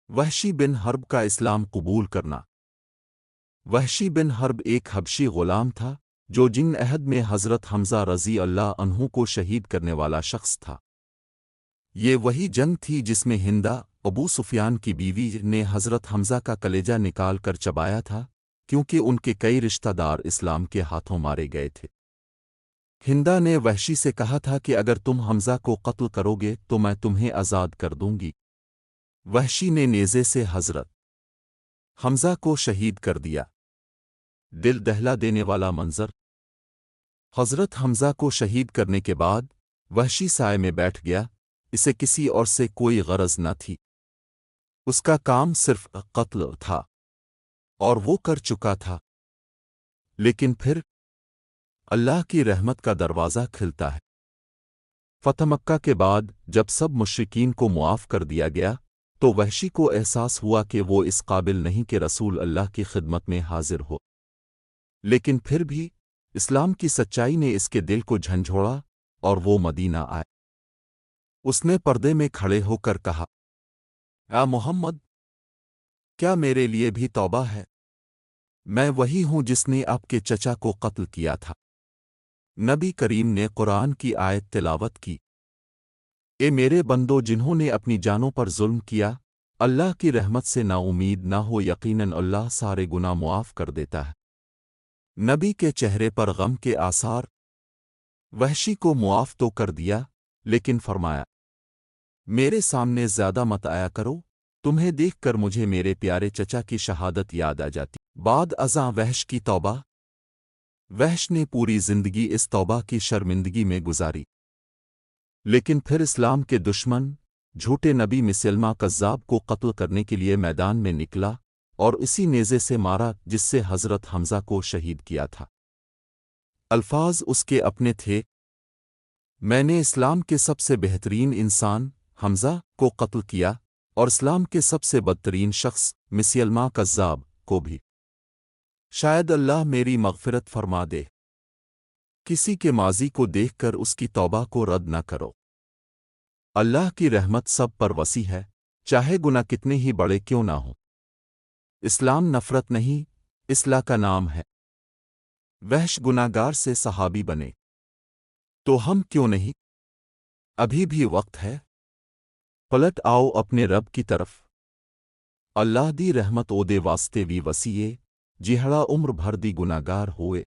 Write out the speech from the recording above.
وحشی بن حرب کا اسلام قبول کرنا۔ وحشی بن حرب ایک حبشی غلام تھا جو جنگ عہد میں حضرت حمزہ رضی اللہ عنہ کو شہید کرنے والا شخص تھا۔ یہ وہی جنگ تھی جس میں ہندہ ابو سفیان کی بیوی نے حضرت حمزہ کا کلیجہ نکال کر چبایا تھا کیونکہ ان کے کئی رشتہ دار اسلام کے ہاتھوں مارے گئے تھے۔ ہندہ نے وحشی سے کہا تھا کہ اگر تم حمزہ کو قتل کرو گے تو میں تمہیں آزاد کر دوں گی۔ وحشی نے نیزے سے حضرت حمزہ کو شہید کر دیا۔ دل دہلا دینے والا منظر۔ حضرت حمزہ کو شہید کرنے کے بعد وحشی سائے میں بیٹھ گیا، اسے کسی اور سے کوئی غرض نہ تھی، اس کا کام صرف قتل تھا اور وہ کر چکا تھا۔ لیکن پھر اللہ کی رحمت کا دروازہ کھلتا ہے۔ فتح مکہ کے بعد جب سب مشرکین کو معاف کر دیا گیا تو وحشی کو احساس ہوا کہ وہ اس قابل نہیں کہ رسول اللہ کی خدمت میں حاضر ہو، لیکن پھر بھی اسلام کی سچائی نے اس کے دل کو جھنجھوڑا اور وہ مدینہ آئے۔ اس نے پردے میں کھڑے ہو کر کہا، اے محمد، کیا میرے لیے بھی توبہ ہے؟ میں وہی ہوں جس نے آپ کے چچا کو قتل کیا تھا۔ نبی کریم نے قرآن کی آیت تلاوت کی، اے میرے بندو جنہوں نے اپنی جانوں پر ظلم کیا، اللہ کی رحمت سے نا امید نہ ہو، یقیناً اللہ سارے گناہ معاف کر دیتا ہے۔ نبی کے چہرے پر غم کے آثار۔ وحشی کو معاف تو کر دیا لیکن فرمایا، میرے سامنے زیادہ مت آیا کرو، تمہیں دیکھ کر مجھے میرے پیارے چچا کی شہادت یاد آ جاتی۔ بعد ازاں وحش کی توبہ۔ وحش نے پوری زندگی اس توبہ کی شرمندگی میں گزاری، لیکن پھر اسلام کے دشمن جھوٹے نبی مسلمہ کذاب کو قتل کرنے کے لیے میدان میں نکلا اور اسی نیزے سے مارا جس سے حضرت حمزہ کو شہید کیا تھا۔ الفاظ اس کے اپنے تھے، میں نے اسلام کے سب سے بہترین انسان حمزہ کو قتل کیا اور اسلام کے سب سے بدترین شخص مسلمہ کذاب کو بھی۔ شاید اللہ میری مغفرت فرما دے۔ کسی کے ماضی کو دیکھ کر اس کی توبہ کو رد نہ کرو۔ اللہ کی رحمت سب پر وسیع ہے، چاہے گناہ کتنے ہی بڑے کیوں نہ ہوں۔ اسلام نفرت نہیں، اصلاح کا نام ہے۔ وحش گناہگار سے صحابی بنے تو ہم کیوں نہیں؟ ابھی بھی وقت ہے، پلٹ آؤ اپنے رب کی طرف۔ اللہ دی رحمت او دے واسطے وی وسیع، جہڑا عمر بھر دی گناہگار ہوئے۔